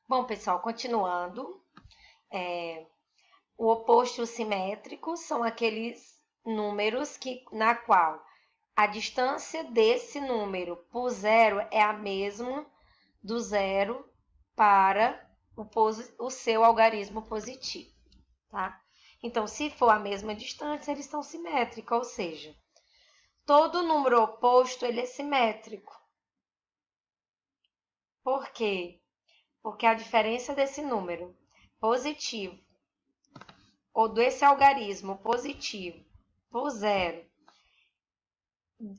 Bom, pessoal, continuando, o oposto simétrico são aqueles números na qual a distância desse número por zero é a mesma do zero para o seu algarismo positivo, tá? Então, se for a mesma distância, eles são simétricos, ou seja, todo número oposto ele é simétrico. Por quê? Porque a diferença desse número positivo ou desse algarismo positivo por zero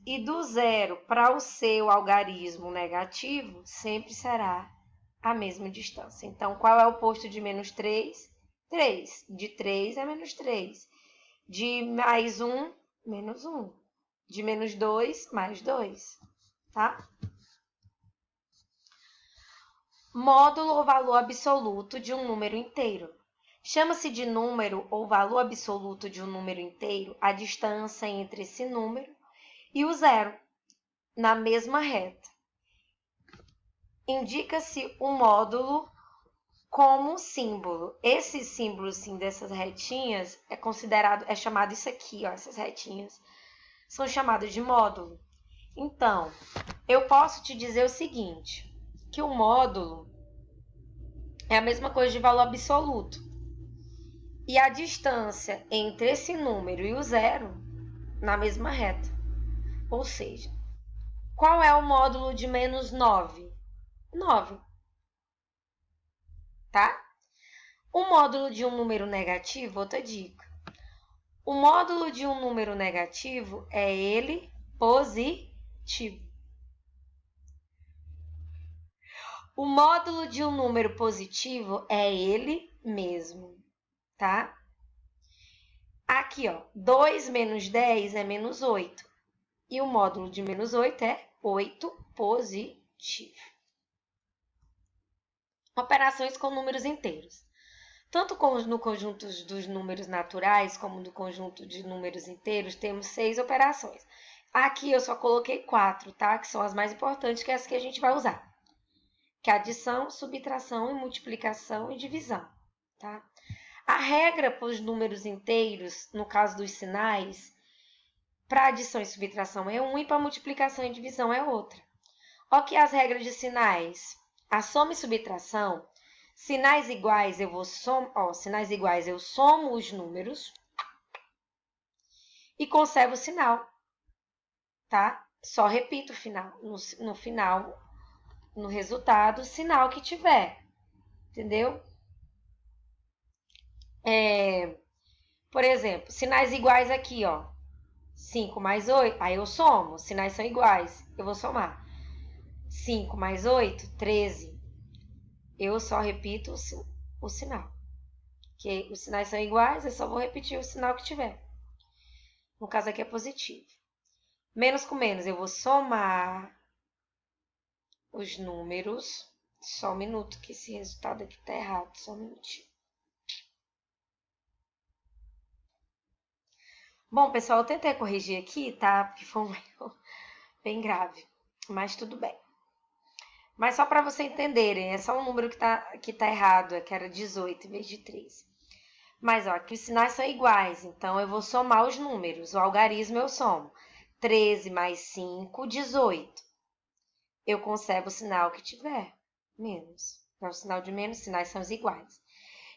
e do zero para o seu algarismo negativo sempre será a mesma distância. Então, qual é o oposto de menos 3? 3. De 3 é menos 3. De mais 1, menos 1. De menos 2, mais 2. Tá? Módulo ou valor absoluto de um número inteiro. Chama-se de número ou valor absoluto de um número inteiro a distância entre esse número e o zero, na mesma reta. Indica-se o módulo como símbolo. Esse símbolo, sim, dessas retinhas é chamado isso aqui, ó, essas retinhas, são chamadas de módulo. Então, eu posso te dizer o seguinte, que o módulo é a mesma coisa de valor absoluto. E a distância entre esse número e o zero, na mesma reta. Ou seja, qual é o módulo de menos 9? 9. Tá? O módulo de um número negativo, outra dica. O módulo de um número negativo é ele positivo. O módulo de um número positivo é ele mesmo, tá? Aqui, ó, 2 menos 10 é menos 8. E o módulo de menos 8 é 8 positivo. Operações com números inteiros. Tanto no conjunto dos números naturais, como no conjunto de números inteiros, temos 6 operações. Aqui eu só coloquei 4, tá? Que são as mais importantes, que é as que a gente vai usar. Que é adição, subtração, multiplicação e divisão, tá? A regra para os números inteiros, no caso dos sinais, para adição e subtração é 1 e para multiplicação e divisão é outra. Ok, as regras de sinais. A soma e subtração, sinais iguais eu somo os números e conservo o sinal, tá? Só repito o final, no final, no resultado, o sinal que tiver, entendeu? Por exemplo, sinais iguais aqui, ó. 5 mais 8, aí eu somo, os sinais são iguais, eu vou somar. 5 mais 8, 13. Eu só repito o sinal. Que os sinais são iguais, eu só vou repetir o sinal que tiver. No caso aqui é positivo. Menos com menos, eu vou somar os números. Só um minuto, que esse resultado aqui tá errado. Só um minutinho. Bom, pessoal, eu tentei corrigir aqui, tá? Porque foi um erro bem grave. Mas tudo bem. Mas só para vocês entenderem, é só um número que tá errado, é que era 18 em vez de 13. Mas, ó, aqui os sinais são iguais, então eu vou somar os números. O algarismo eu somo. 13 mais 5, 18. Eu conservo o sinal que tiver, menos. É o sinal de menos, sinais são iguais.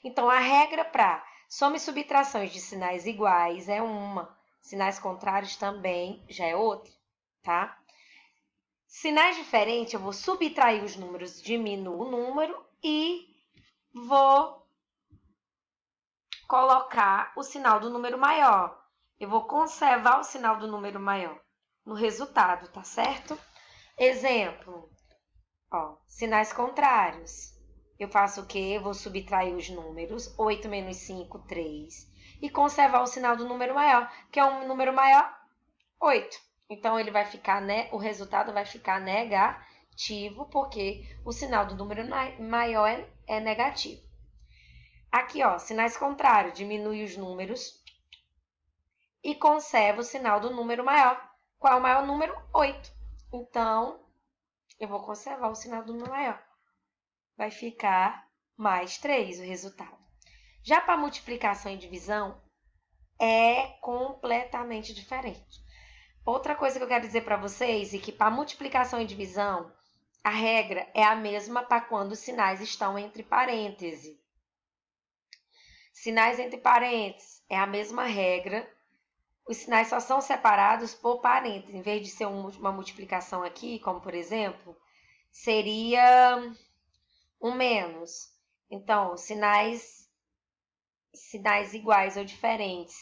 Então, a regra para soma e subtrações de sinais iguais é uma. Sinais contrários também já é outra, tá? Sinais diferentes, eu vou subtrair os números, diminuo o número e vou colocar o sinal do número maior. Eu vou conservar o sinal do número maior no resultado, tá certo? Exemplo, ó, sinais contrários. Eu faço o quê? Eu vou subtrair os números, 8 menos 5, 3, e conservar o sinal do número maior, que é um número maior, 8. Então, ele vai ficar, né? O resultado vai ficar negativo, porque o sinal do número maior é negativo. Aqui, ó, sinais contrários, diminui os números e conserva o sinal do número maior. Qual é o maior número? 8. Então, eu vou conservar o sinal do número maior. vai ficar mais 3 o resultado. Já para multiplicação e divisão, é completamente diferente. Outra coisa que eu quero dizer para vocês é que para multiplicação e divisão, a regra é a mesma para quando os sinais estão entre parênteses. Sinais entre parênteses é a mesma regra. Os sinais só são separados por parênteses. Em vez de ser uma multiplicação aqui, como por exemplo, seria um menos. Então, sinais iguais ou diferentes,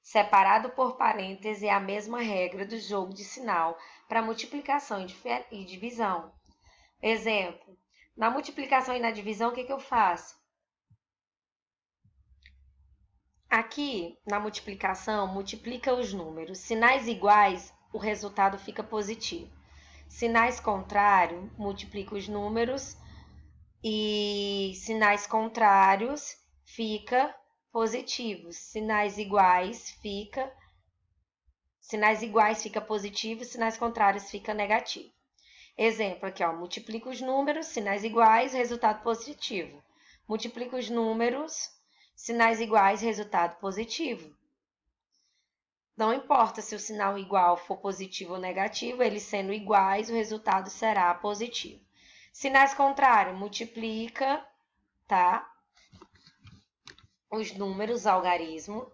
separado por parênteses, é a mesma regra do jogo de sinal para multiplicação e divisão. Exemplo, na multiplicação e na divisão, o que eu faço? Aqui, na multiplicação, multiplica os números. Sinais iguais, o resultado fica positivo. Sinais contrários, multiplica os números e sinais contrários fica positivo. Sinais iguais fica positivo, sinais contrários fica negativo. Exemplo aqui, ó, multiplica os números, sinais iguais, resultado positivo. Multiplica os números, sinais iguais, resultado positivo. Não importa se o sinal igual for positivo ou negativo, eles sendo iguais, o resultado será positivo. Sinais contrários, multiplica, tá? Os números, algarismo.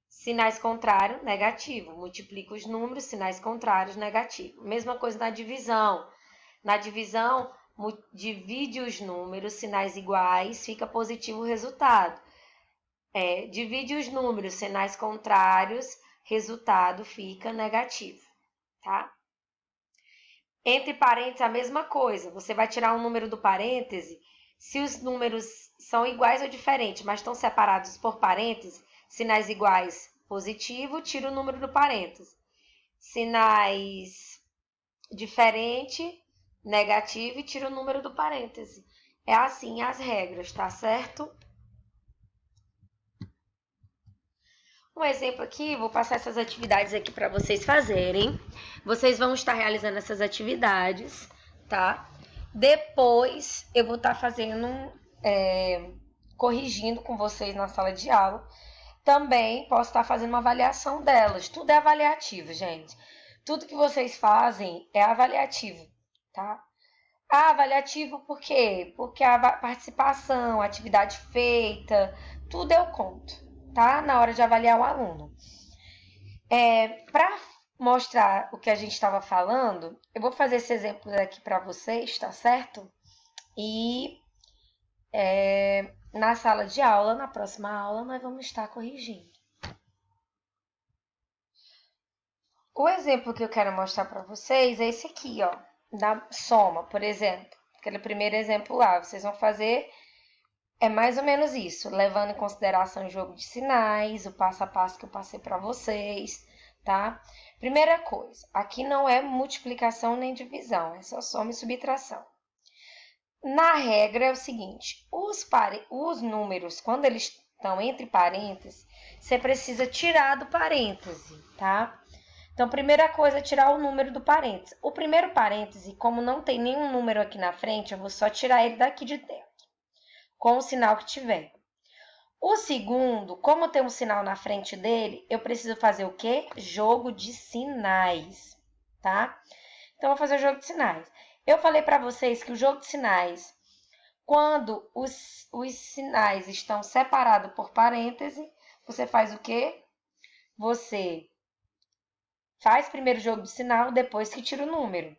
Sinais contrários, negativo. Multiplica os números, sinais contrários, negativo. Mesma coisa na divisão. Na divisão, divide os números, sinais iguais, fica positivo o resultado. Divide os números, sinais contrários, resultado fica negativo, tá? Entre parênteses, a mesma coisa. Você vai tirar um número do parêntese. Se os números são iguais ou diferentes, mas estão separados por parênteses, sinais iguais, positivo, tira o número do parêntese. Sinais diferente, negativo, e tira o número do parêntese. É assim as regras, tá certo? Um exemplo aqui, vou passar essas atividades aqui para vocês fazerem. Vocês vão estar realizando essas atividades, tá? Depois eu vou estar fazendo, corrigindo com vocês na sala de aula. Também posso estar fazendo uma avaliação delas. Tudo é avaliativo, gente. Tudo que vocês fazem é avaliativo, tá? Avaliativo por quê? Porque a participação, a atividade feita, tudo eu conto, tá? Na hora de avaliar o aluno. Para mostrar o que a gente estava falando, eu vou fazer esse exemplo aqui para vocês, tá certo? E na sala de aula, na próxima aula, nós vamos estar corrigindo. O exemplo que eu quero mostrar para vocês é esse aqui, ó, da soma, por exemplo. Aquele primeiro exemplo lá, vocês vão fazer mais ou menos isso, levando em consideração o jogo de sinais, o passo a passo que eu passei para vocês, tá? Primeira coisa, aqui não é multiplicação nem divisão, é só soma e subtração. Na regra é o seguinte, os números, quando eles estão entre parênteses, você precisa tirar do parêntese, tá? Então, primeira coisa é tirar o número do parêntese. O primeiro parêntese, como não tem nenhum número aqui na frente, eu vou só tirar ele daqui de dentro, com o sinal que tiver. O segundo, como tem um sinal na frente dele, eu preciso fazer o quê? Jogo de sinais, tá? Então, eu vou fazer o jogo de sinais. Eu falei para vocês que o jogo de sinais, quando os sinais estão separados por parêntese, você faz o quê? Você faz primeiro o jogo de sinal, depois que tira o número.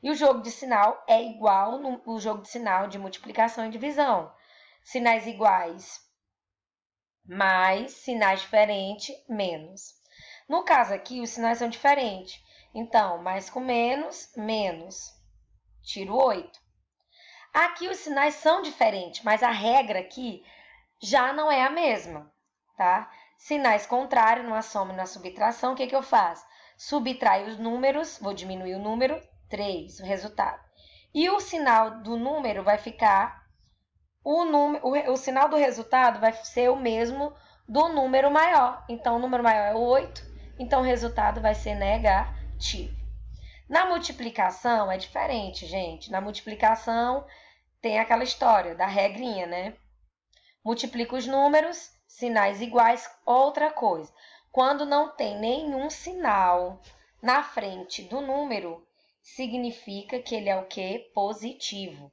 E o jogo de sinal é igual o jogo de sinal de multiplicação e divisão. Sinais iguais, mais, sinais diferentes, menos. No caso aqui, os sinais são diferentes. Então, mais com menos, menos. Tiro 8. Aqui os sinais são diferentes, mas a regra aqui já não é a mesma, tá? Sinais contrários, numa soma e na subtração, o que eu faço? Subtrai os números, vou diminuir o número, 3, o resultado. E o sinal do número vai ficar, o sinal do resultado vai ser o mesmo do número maior. Então, o número maior é 8, então o resultado vai ser negativo. Na multiplicação é diferente, gente. Na multiplicação, tem aquela história da regrinha, né? Multiplica os números, sinais iguais, outra coisa. Quando não tem nenhum sinal na frente do número, significa que ele é o quê? Positivo.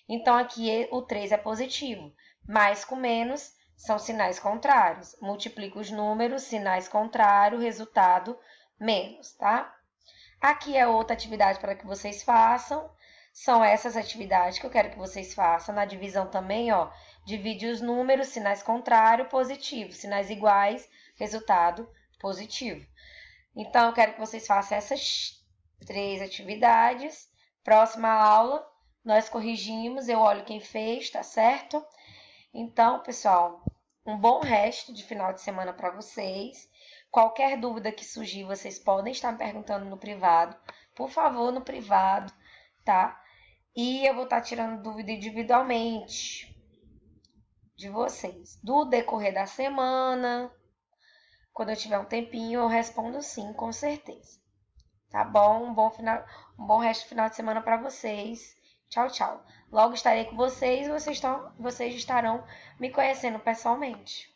Então, aqui o 3 é positivo. Mais com menos são sinais contrários. Multiplica os números, sinais contrários, resultado menos, tá? Aqui é outra atividade para que vocês façam. São essas atividades que eu quero que vocês façam. Na divisão também, ó, divide os números, sinais contrários, positivo. Sinais iguais, resultado positivo. Então, eu quero que vocês façam essas 3 atividades. Próxima aula, nós corrigimos, eu olho quem fez, tá certo? Então, pessoal, um bom resto de final de semana para vocês. Qualquer dúvida que surgir, vocês podem estar me perguntando no privado. Por favor, no privado, tá? E eu vou estar tirando dúvida individualmente de vocês. Do decorrer da semana, quando eu tiver um tempinho, eu respondo sim, com certeza. Tá bom? Um bom resto de final de semana para vocês. Tchau, tchau. Logo estarei com vocês e vocês estarão me conhecendo pessoalmente.